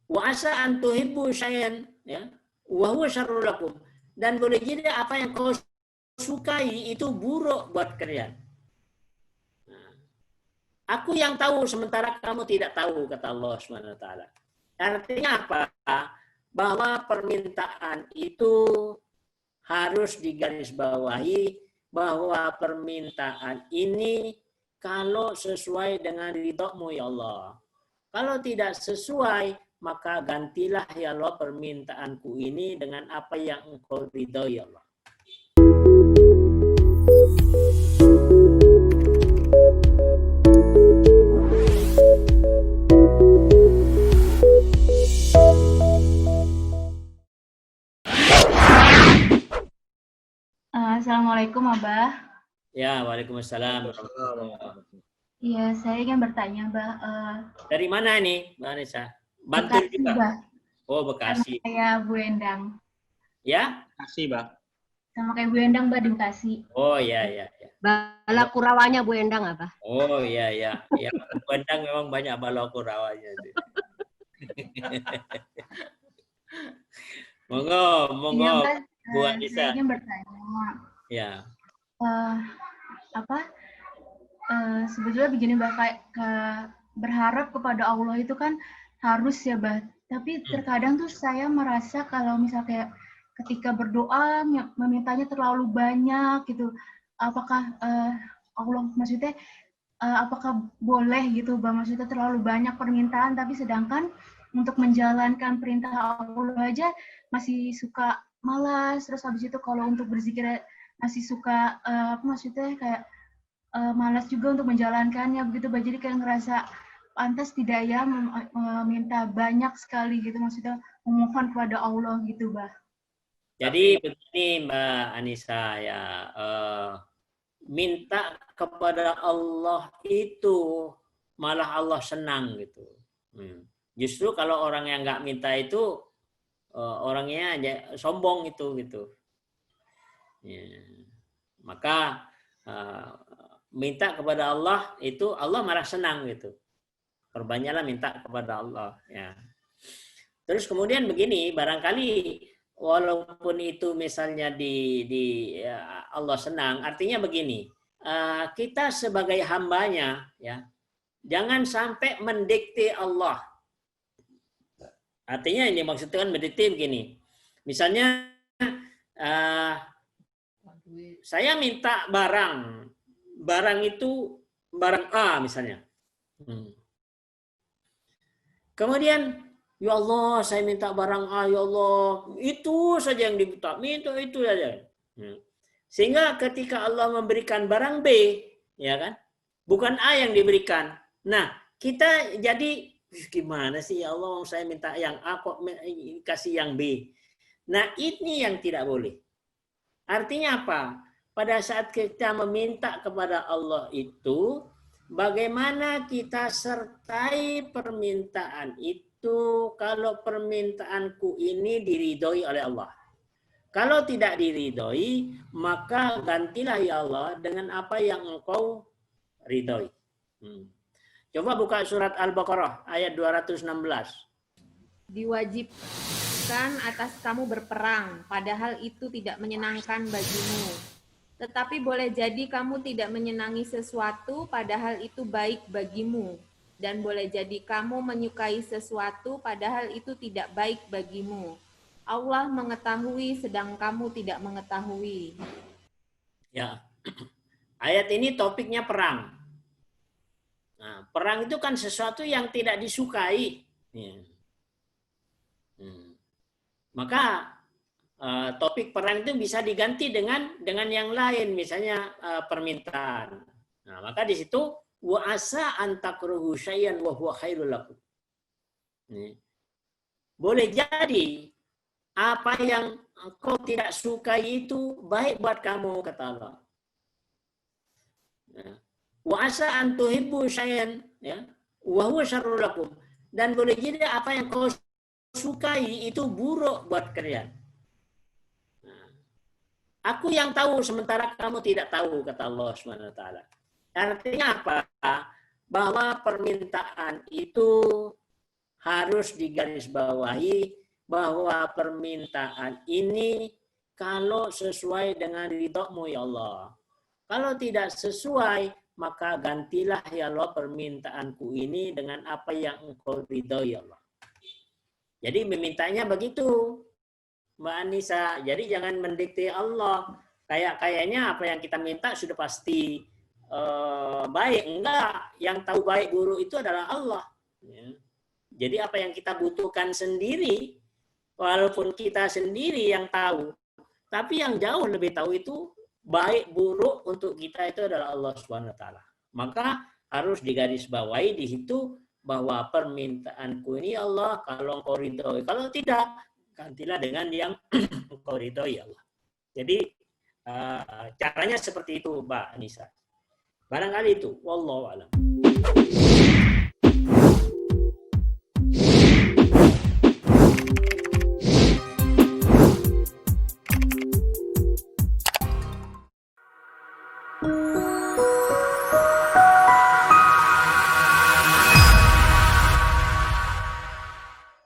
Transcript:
Wa asa an tuhibbu syai'an ya wa huwa syarrul lakum, dan boleh jadi apa yang kau sukai itu buruk buat kalian. Aku yang tahu sementara kamu tidak tahu, kata Allah Subhanahu wa taala. Artinya apa? Bahwa permintaan itu harus digarisbawahi, bahwa permintaan ini kalau sesuai dengan ridho-Mu ya Allah. Kalau tidak sesuai, maka gantilah ya Allah permintaanku ini dengan apa yang Engkau ridhoi ya Allah. Assalamualaikum Abah. Ya, waalaikumsalam. Iya, saya ingin bertanya, Mbak. Dari mana nih, Mbak Anissa? Bantul Bekasi, juga? Mbak. Oh, Bekasi. Sama kayak Bu Endang. Ya? Bekasi, Mbak. Sama kayak Bu Endang, Mbak, di Bekasi. Oh, ya, ya, ya. Bala kurawanya Bu Endang apa? Oh, ya, ya. Ya, Bu Endang memang banyak bala kurawanya. Monggo, monggo. Iya, Mbak. Bu Anissa. Saya ingin bertanya. Ya. Sebetulnya begini, Mbak, kayak berharap kepada Allah itu kan harus ya, Mbak. Tapi terkadang tuh saya merasa kalau misalnya kayak ketika berdoa memintanya terlalu banyak gitu. Apakah Allah maksudnya apakah boleh gitu, Mbak? Maksudnya terlalu banyak permintaan tapi sedangkan untuk menjalankan perintah Allah aja masih suka malas, terus habis itu kalau untuk berzikir masih suka maksudnya kayak malas juga untuk menjalankannya begitu, Mbak. Jadi kayak ngerasa pantas tidak ya meminta banyak sekali gitu, maksudnya memohon kepada Allah gitu, Mbak. Jadi begini Mbak Anissa ya, minta kepada Allah itu malah Allah senang gitu. Justru kalau orang yang nggak minta itu orangnya aja sombong itu gitu. Ya. Maka minta kepada Allah itu Allah malah senang gitu. Perbanyaklah minta kepada Allah ya. Terus kemudian begini, barangkali walaupun itu misalnya Allah senang, artinya begini, kita sebagai hambanya ya, jangan sampai mendikte Allah. Artinya ini maksudnya kan mendikte begini, misalnya saya minta barang itu barang A misalnya. Kemudian, ya Allah, saya minta barang A, ya Allah, itu saja yang diminta, minta itu saja. Sehingga ketika Allah memberikan barang B, ya kan, bukan A yang diberikan. Nah, kita jadi gimana sih ya Allah, saya minta yang A kok kasih yang B. Nah, ini yang tidak boleh. Artinya apa? Pada saat kita meminta kepada Allah itu, bagaimana kita sertai permintaan itu kalau permintaanku ini diridhoi oleh Allah. Kalau tidak diridhoi, maka gantilah ya Allah dengan apa yang Engkau ridhoi. Coba buka surat Al-Baqarah ayat 216. Diwajibkan atas kamu berperang, padahal itu tidak menyenangkan bagimu. Tetapi boleh jadi kamu tidak menyenangi sesuatu padahal itu baik bagimu. Dan boleh jadi kamu menyukai sesuatu padahal itu tidak baik bagimu. Allah mengetahui sedang kamu tidak mengetahui. Ya, ayat ini topiknya perang. Nah, perang itu kan sesuatu yang tidak disukai. Maka topik perang itu bisa diganti dengan yang lain, misalnya permintaan. Nah, maka di situ wa asa an takruhu syai'an wa huwa khairul lakum. Boleh jadi apa yang engkau tidak sukai itu baik buat kamu, kata Allah. Wa asa an tuhibbu syai'an ya wa huwa syarrul lakum, dan boleh jadi apa yang kau sukai itu buruk buat kalian. Aku yang tahu sementara kamu tidak tahu, kata Allah Subhanahu wa taala. Artinya apa? Bahwa permintaan itu harus digarisbawahi bahwa permintaan ini kalau sesuai dengan ridho-Mu ya Allah. Kalau tidak sesuai, maka gantilah ya Allah permintaanku ini dengan apa yang Engkau ridhoi ya Allah. Jadi memintanya begitu, Mbak Anissa. Jadi jangan mendikte Allah. Kayaknya apa yang kita minta sudah pasti baik. Enggak, yang tahu baik buruk itu adalah Allah. Ya. Jadi apa yang kita butuhkan sendiri, walaupun kita sendiri yang tahu, tapi yang jauh lebih tahu itu baik buruk untuk kita itu adalah Allah SWT. Maka harus digarisbawahi di situ bahwa permintaanku ini Allah kalau Engkau ridhoi. Kalau tidak, gantilah dengan yang Engkau ridhoi Allah. Jadi caranya seperti itu, Mbak Anissa. Barangkali itu. Wallahu a'lam.